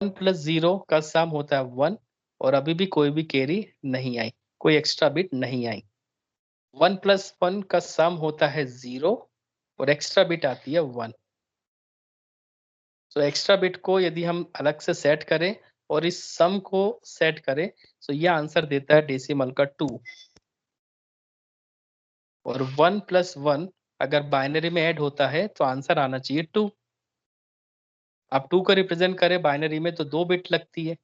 प्लस 0 का सम होता है 1 और अभी भी कोई भी कैरी नहीं आई, कोई एक्स्ट्रा बिट नहीं आई। 1 प्लस 1 का सम होता है 0 और एक्स्ट्रा बिट आती है 1। तो एक्स्ट्रा बिट को यदि हम अलग से सेट करें और इस सम को सेट करें तो यह आंसर देता है डेसिमल का 2। और 1 प्लस 1 अगर बाइनरी में ऐड होता है तो आंसर आना चाहिए 2। अब 2 को रिप्रेजेंट करें बाइनरी में तो 2 बिट लगती है,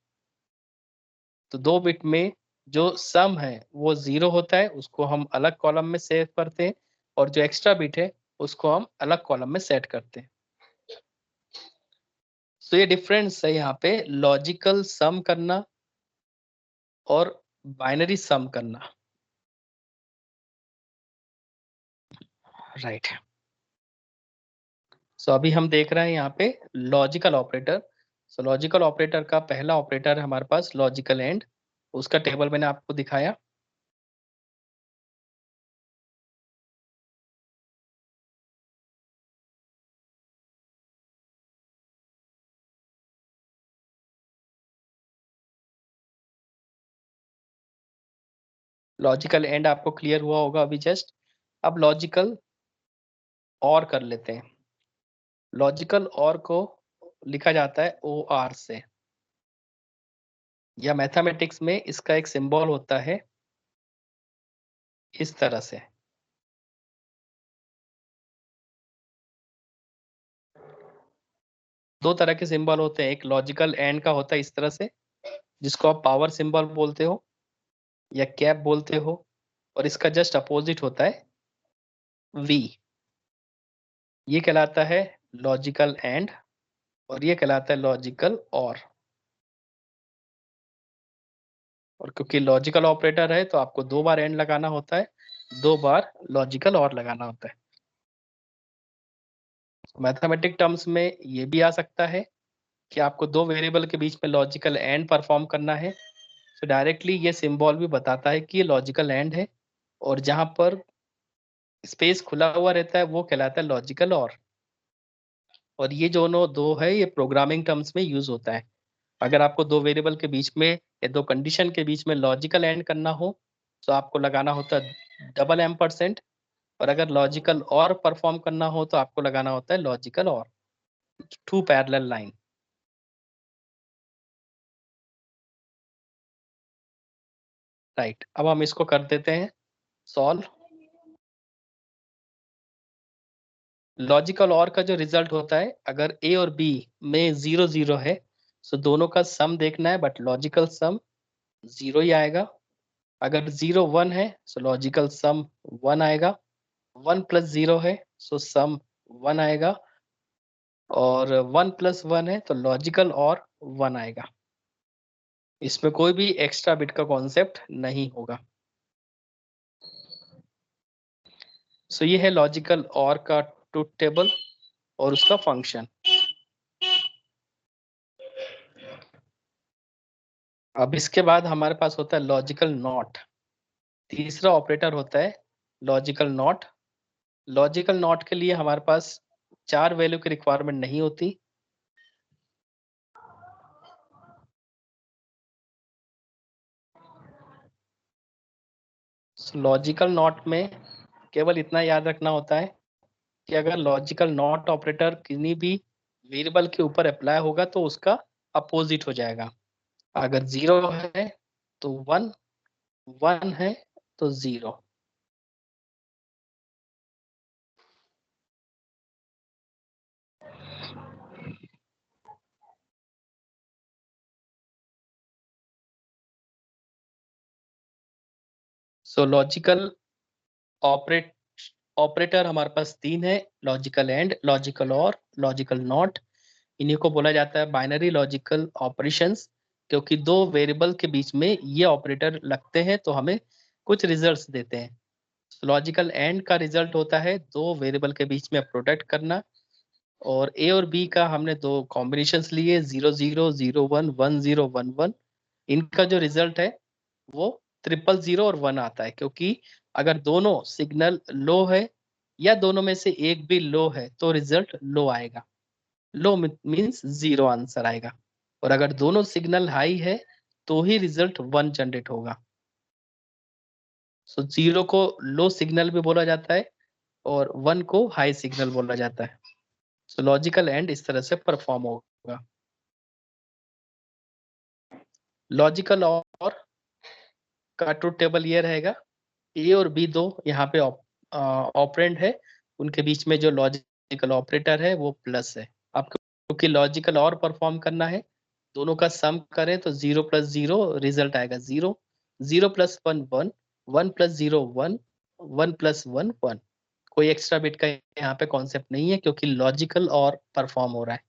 तो 2 बिट में जो सम है वो 0 होता है, उसको हम अलग कॉलम में सेव करते हैं और जो एक्स्ट्रा बिट है उसको हम अलग कॉलम में सेट करते हैं। तो ये डिफरेंस है यहाँ पे लॉजिकल सम करना और बाइनरी सम करना, राइट। सो अभी हम देख रहे हैं यहाँ पे लॉजिकल ऑपरेटर। सो लॉजिकल ऑपरेटर का पहला ऑपरेटर है हमारे पास लॉजिकल एंड, उसका टेबल मैंने आपको दिखाया। लॉजिकल एंड आपको क्लियर हुआ होगा अभी जस्ट। अब लॉजिकल और कर लेते हैं। लॉजिकल और को लिखा जाता है ओ आर से, या मैथमेटिक्स में इसका एक सिंबल होता है इस तरह से। दो तरह के सिंबल होते हैं, एक लॉजिकल एंड का होता है इस तरह से जिसको आप पावर सिंबल बोलते हो या कैप बोलते हो, और इसका जस्ट अपोजिट होता है वी। ये कहलाता है लॉजिकल एंड और ये कहलाता है लॉजिकल और क्योंकि लॉजिकल ऑपरेटर है तो आपको 2 बार एंड लगाना होता है, 2 बार लॉजिकल और लगाना होता है। मैथमेटिक टर्म्स में ये भी आ सकता है कि आपको 2 वेरिएबल के बीच में लॉजिकल एंड परफॉर्म करना है, तो डायरेक्टली ये सिंबल भी बताता है कि ये लॉजिकल एंड है, और जहां पर स्पेस खुला हुआ रहता है वो कहलाता है लॉजिकल और ये दोनों दो है ये प्रोग्रामिंग टर्म्स में यूज होता है। अगर आपको 2 वेरिएबल के बीच में या 2 कंडीशन के बीच में लॉजिकल एंड करना हो तो आपको लगाना होता है डबल %, और अगर लॉजिकल और परफॉर्म करना हो तो आपको लगाना होता है लॉजिकल और 2 पैरेलल लाइन, राइट। अब हम इसको कर देते हैं सॉल्व। लॉजिकल और का जो रिजल्ट होता है अगर ए और बी में 0 0 है तो दोनों का सम देखना है, बट लॉजिकल सम 0 ही आएगा। अगर 0 1 है तो लॉजिकल सम 1 आएगा, 1 प्लस 0 है तो सम 1 आएगा, और 1 प्लस 1 है तो लॉजिकल और 1 आएगा। इसमें कोई भी एक्स्ट्रा बिट का कॉन्सेप्ट नहीं होगा। सो ये है लॉजिकल और का ट्रुथ टेबल और उसका फंक्शन। अब इसके बाद हमारे पास होता है लॉजिकल नॉट। तीसरा ऑपरेटर होता है लॉजिकल नॉट। लॉजिकल नॉट के लिए हमारे पास 4 वैल्यू की रिक्वायरमेंट नहीं होती। लॉजिकल नॉट में केवल इतना याद रखना होता है कि अगर लॉजिकल नॉट ऑपरेटर किसी भी वेरिएबल के ऊपर अप्लाई होगा तो उसका अपोजिट हो जाएगा। अगर 0 है तो 1, 1 है तो 0। सो लॉजिकल ऑपरेट ऑपरेटर हमारे पास 3 है, लॉजिकल एंड, लॉजिकल और, लॉजिकल नॉट। इन्हीं को बोला जाता है बाइनरी लॉजिकल ऑपरेशंस, क्योंकि 2 वेरिएबल के बीच में ये ऑपरेटर लगते हैं तो हमें कुछ रिजल्ट्स देते हैं। लॉजिकल एंड का रिजल्ट होता है 2 वेरिएबल के बीच में प्रोडक्ट करना, और ए और बी का हमने 2 कॉम्बिनेशंस लिए 0 0 0 1 1 0 1 1। इनका जो रिजल्ट है वो 0 0 और 1 आता है, क्योंकि अगर दोनों सिग्नल लो है या दोनों में से एक भी लो है तो रिजल्ट लो आएगा। लो मीन्स 0 आंसर आएगा। और अगर दोनों सिग्नल हाई है तो ही रिजल्ट 1 जनरेट होगा। सो 0 को लो सिग्नल भी बोला जाता है और 1 को हाई सिग्नल बोला जाता है। सो लॉजिकल एंड इस तरह से परफॉर्म होगा। लॉजिकल और का ट्रुथ टेबल ये रहेगा, ए और बी दो यहाँ पे ऑपरेंड है, उनके बीच में जो लॉजिकल ऑपरेटर है वो प्लस है। आपको क्योंकि लॉजिकल और परफॉर्म करना है, दोनों का सम करें तो 0 + 0 रिजल्ट आएगा 0, 0 + 1 1, 1 + 0 1, 1 + 1 1। कोई एक्स्ट्रा बिट का यहाँ पे कॉन्सेप्ट नहीं है क्योंकि लॉजिकल और परफॉर्म हो रहा है।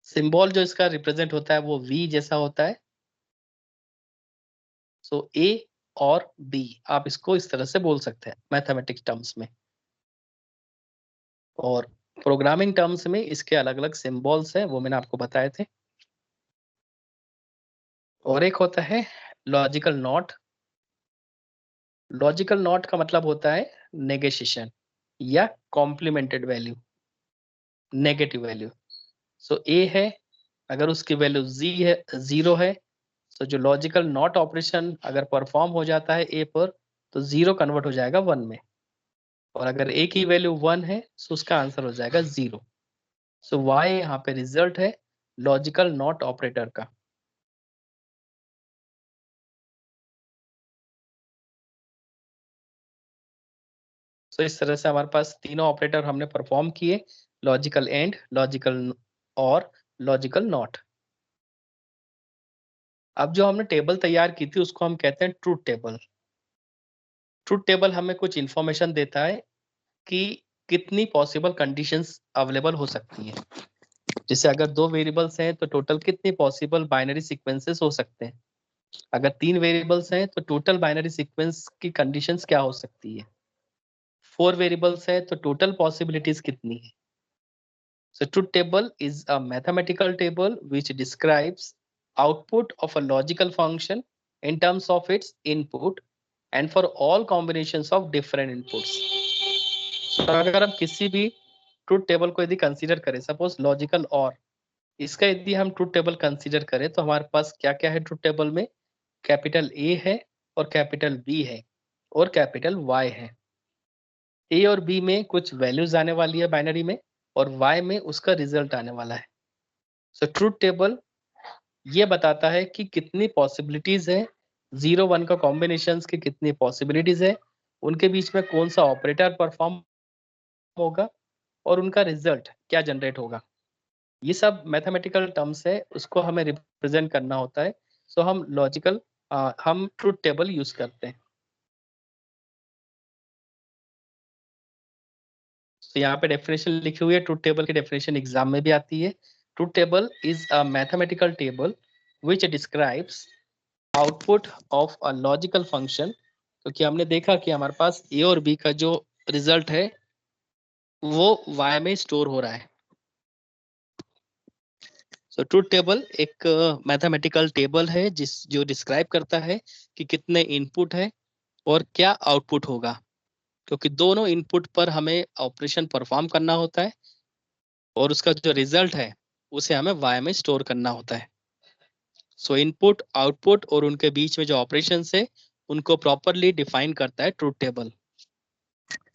सिंबल जो इसका रिप्रेजेंट होता है वो वी जैसा होता है। सो ए और बी आप इसको इस तरह से बोल सकते हैं मैथमेटिक्स टर्म्स में, और प्रोग्रामिंग टर्म्स में इसके अलग अलग सिंबल्स हैं, वो मैंने आपको बताए थे। और एक होता है लॉजिकल नॉट। लॉजिकल नॉट का मतलब होता है नेगेशिएशन या कॉम्प्लीमेंटेड वैल्यू, नेगेटिव वैल्यू। सो ए है, अगर उसकी वैल्यू जी है, 0 है, तो जो लॉजिकल नॉट ऑपरेशन अगर परफॉर्म हो जाता है ए पर तो 0 कन्वर्ट हो जाएगा 1 में, और अगर ए की वैल्यू 1 है तो उसका आंसर हो जाएगा 0। सो वाई यहाँ पे रिजल्ट है लॉजिकल नॉट ऑपरेटर का। तो इस तरह से हमारे पास तीनों ऑपरेटर हमने परफॉर्म किए, लॉजिकल एंड, लॉजिकल और लॉजिकल नॉट। अब जो हमने टेबल तैयार की थी उसको हम कहते हैं ट्रूथ टेबल। ट्रूथ टेबल हमें कुछ इंफॉर्मेशन देता है कि कितनी पॉसिबल कंडीशंस अवेलेबल हो सकती हैं। जैसे अगर 2 वेरिएबल्स हैं तो टोटल कितनी पॉसिबल बाइनरी सीक्वेंसेस हो सकते हैं। अगर 3 वेरिएबल्स हैं तो टोटल बाइनरी सीक्वेंस की कंडीशंस क्या हो सकती है। 4 वेरिएबल्स है तो टोटल पॉसिबिलिटीज कितनी है। So truth table is a mathematical table which describes output of a logical function in terms of its input and for all combinations of different inputs. So अगर हम किसी भी ट्रूथ टेबल को यदि कंसीडर करें, सपोज लॉजिकल और इसका यदि हम ट्रूथ टेबल कंसीडर करें तो हमारे पास क्या क्या है ट्रूथ टेबल में, कैपिटल ए है और कैपिटल बी है और कैपिटल वाई है। ए और बी में कुछ वैल्यूज आने वाली है बाइनरी में और वाई में उसका रिजल्ट आने वाला है। सो ट्रूथ टेबल ये बताता है कि कितनी पॉसिबिलिटीज है, 0 1 का कॉम्बिनेशंस की कितनी पॉसिबिलिटीज है, उनके बीच में कौन सा ऑपरेटर परफॉर्म होगा और उनका रिजल्ट क्या जनरेट होगा। ये सब मैथमेटिकल टर्म्स है, उसको हमें रिप्रेजेंट करना होता है। सो हम लॉजिकल हम ट्रूथ टेबल यूज करते हैं। तो यहाँ पे डेफिनेशन लिखी हुई है, ट्रूथ टेबल की डेफिनेशन एग्जाम में भी आती है। Truth table is a mathematical table which describes output of a logical function. क्योंकि हमने देखा कि हमारे पास ए और बी का जो रिजल्ट है वो वाई में स्टोर हो रहा है। सो ट्रूथ टेबल एक मैथमेटिकल टेबल है जो डिस्क्राइब करता है कि कितने इनपुट है और क्या आउटपुट होगा, क्योंकि दोनों इनपुट पर हमें ऑपरेशन परफॉर्म करना होता है और उसका जो रिजल्ट है उसे हमें वाई में स्टोर करना होता है। सो इनपुट, आउटपुट और उनके बीच में जो ऑपरेशंस है उनको प्रॉपरली डिफाइन करता है ट्रूथ टेबल।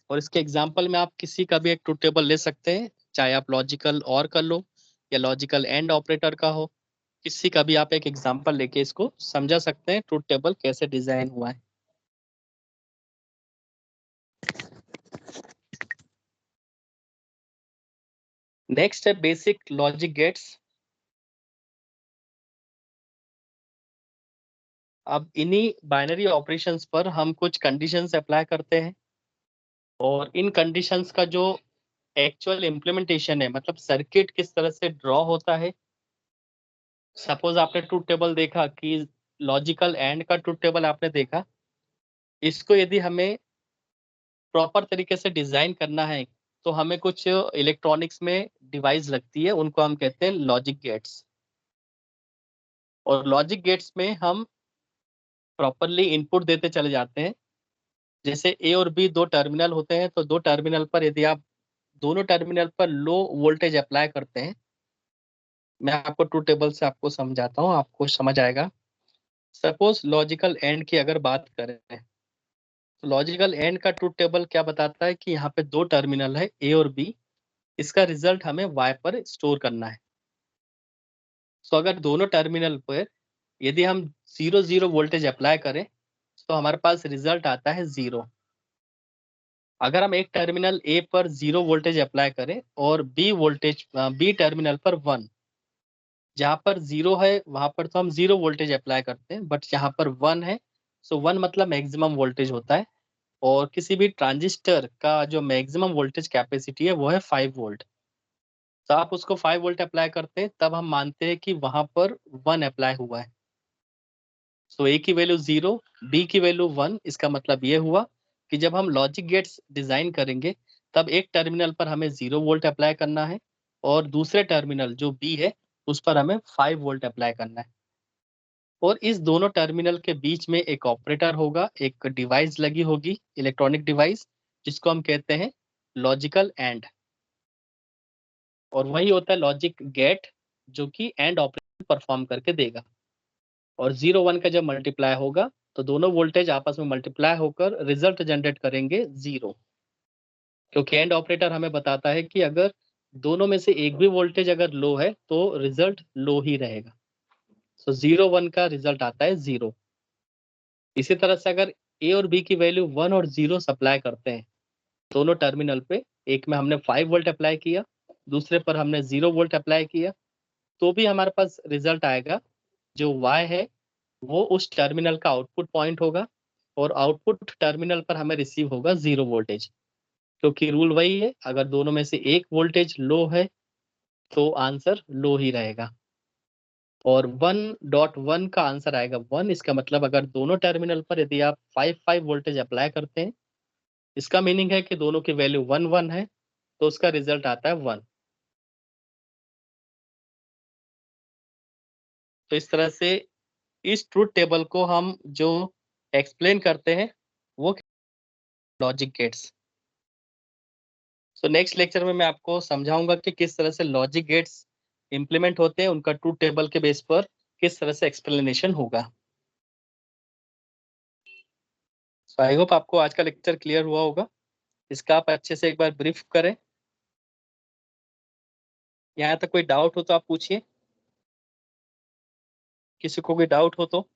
और इसके एग्जाम्पल में आप किसी का भी एक ट्रूथ टेबल ले सकते हैं, चाहे आप लॉजिकल और कर लो या लॉजिकल एंड ऑपरेटर का हो, किसी का भी आप एक एग्जाम्पल लेके इसको समझा सकते हैं ट्रूथ टेबल कैसे डिजाइन हुआ है। नेक्स्ट है बेसिक लॉजिक गेट्स। अब इन्हीं बाइनरी ऑपरेशंस पर हम कुछ कंडीशंस अप्लाई करते हैं और इन कंडीशंस का जो एक्चुअल इम्प्लीमेंटेशन है, मतलब सर्किट किस तरह से ड्रॉ होता है। सपोज आपने ट्रूथ टेबल देखा कि लॉजिकल एंड का ट्रूथ टेबल आपने देखा, इसको यदि हमें प्रॉपर तरीके से डिजाइन करना है तो हमें कुछ इलेक्ट्रॉनिक्स में डिवाइस लगती है, उनको हम कहते हैं लॉजिक गेट्स। और लॉजिक गेट्स में हम प्रॉपरली इनपुट देते चले जाते हैं। जैसे ए और बी दो टर्मिनल होते हैं तो दो टर्मिनल पर यदि आप दोनों टर्मिनल पर लो वोल्टेज अप्लाई करते हैं मैं आपको ट्रूथ टेबल से आपको समझाता हूँ, आपको समझ आएगा। सपोज लॉजिकल एंड की अगर बात करें तो लॉजिकल एंड का ट्रूथ टेबल क्या बताता है कि यहाँ पे दो टर्मिनल है ए और बी, इसका रिजल्ट हमें वाई पर स्टोर करना है। सो अगर दोनों टर्मिनल पर यदि हम 0 0 वोल्टेज अप्लाई करें तो हमारे पास रिजल्ट आता है 0। अगर हम एक टर्मिनल ए पर 0 वोल्टेज अप्लाई करें और बी टर्मिनल पर 1, जहाँ पर 0 है वहां पर तो हम 0 वोल्टेज अप्लाई करते हैं, बट जहाँ पर 1 है, सो 1 मतलब मैक्सिमम वोल्टेज होता है। और किसी भी ट्रांजिस्टर का जो मैक्सिमम वोल्टेज कैपेसिटी है वो है 5 वोल्ट। तो आप उसको 5 वोल्ट अप्लाई करते हैं तब हम मानते हैं कि वहां पर 1 अप्लाई हुआ है। सो ए की वैल्यू 0, बी की वैल्यू 1, इसका मतलब ये हुआ कि जब हम लॉजिक गेट्स डिजाइन करेंगे तब एक टर्मिनल पर हमें 0 वोल्ट अप्लाई करना है और दूसरे टर्मिनल जो बी है उस पर हमें 5 वोल्ट अप्लाई करना है। और इस दोनों टर्मिनल के बीच में एक ऑपरेटर होगा, एक डिवाइस लगी होगी, इलेक्ट्रॉनिक डिवाइस, जिसको हम कहते हैं लॉजिकल एंड। और वही होता है लॉजिक गेट, जो कि एंड ऑपरेशन परफॉर्म करके देगा। और 0 1 का जब मल्टीप्लाई होगा तो दोनों वोल्टेज आपस में मल्टीप्लाई होकर रिजल्ट जनरेट करेंगे 0। क्योंकि एंड ऑपरेटर हमें बताता है कि अगर दोनों में से एक भी वोल्टेज अगर लो है तो रिजल्ट लो ही रहेगा। सो 0 1 का रिजल्ट आता है 0। इसी तरह से अगर ए और बी की वैल्यू 1 और 0 सप्लाई करते हैं दोनों टर्मिनल पे, एक में हमने 5 वोल्ट अप्लाई किया, दूसरे पर हमने 0 वोल्ट अप्लाई किया, तो भी हमारे पास रिजल्ट आएगा। जो y है वो उस टर्मिनल का आउटपुट पॉइंट होगा और आउटपुट टर्मिनल पर हमें रिसीव होगा 0 वोल्टेज। क्योंकि रूल वही है, अगर दोनों में से एक वोल्टेज लो है तो आंसर लो ही रहेगा। और 1.1 का आंसर आएगा 1। इसका मतलब अगर दोनों टर्मिनल पर यदि आप 5 वोल्टेज अप्लाई करते हैं, इसका मीनिंग है कि दोनों की वैल्यू 1 1 है, तो उसका रिजल्ट आता है 1। तो इस तरह से इस ट्रूथ टेबल को हम जो एक्सप्लेन करते हैं वो logic gates. So next lecture में मैं आपको समझाऊंगा कि किस तरह से लॉजिक गेट्स इंप्लीमेंट होते हैं, उनका ट्रूथ टेबल के बेस पर किस तरह से एक्सप्लेनेशन होगा। सो आई होप आपको आज का लेक्चर क्लियर हुआ होगा। इसका आप अच्छे से एक बार ब्रीफ करें। यहाँ तक कोई डाउट हो तो आप पूछिए, किसी को कोई डाउट हो तो।